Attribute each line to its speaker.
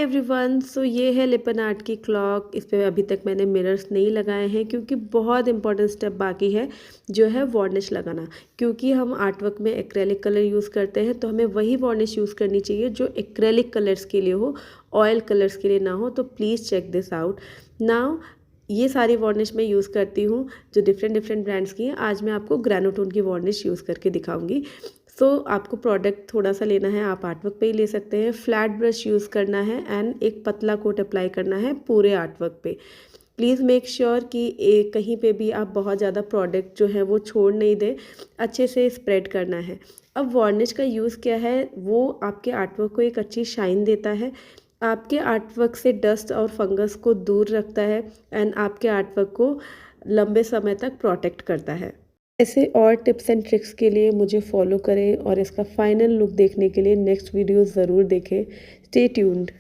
Speaker 1: Everyone, सो ये है लिपन art की क्लॉक। इस पे अभी तक मैंने मिरर्स नहीं लगाए हैं क्योंकि बहुत इंपॉर्टेंट स्टेप बाकी है जो है वार्निश लगाना। क्योंकि हम आर्ट वर्क में एक्रेलिक कलर यूज़ करते हैं तो हमें वही वार्निश यूज़ करनी चाहिए जो एक्रेलिक कलर्स के लिए हो, ऑयल कलर्स के लिए ना हो। तो please check this out now. ये सारी वार्निश मैं यूज़ करती हूँ जो डिफरेंट ब्रांड्स की हैं। आज मैं आपको ग्रैनोटोन की वार्निश यूज़ करके दिखाऊंगी। आपको प्रोडक्ट थोड़ा सा लेना है, आप आर्ट वर्क पे ही ले सकते हैं। फ्लैट ब्रश यूज़ करना है एंड एक पतला कोट अप्लाई करना है पूरे आर्ट वर्क पे। प्लीज़ मेक श्योर कि कहीं पे भी आप बहुत ज़्यादा प्रोडक्ट जो है वो छोड़ नहीं दें, अच्छे से स्प्रेड करना है। अब वार्निश का यूज़ क्या है, वो आपके आर्ट वर्क को एक अच्छी शाइन देता है, आपके आर्ट वर्क से डस्ट और फंगस को दूर रखता है एंड आपके आर्ट वर्क को लंबे समय तक प्रोटेक्ट करता है। ऐसे और टिप्स एंड ट्रिक्स के लिए मुझे फॉलो करें और इसका फाइनल लुक देखने के लिए नेक्स्ट वीडियो ज़रूर देखें। Stay tuned.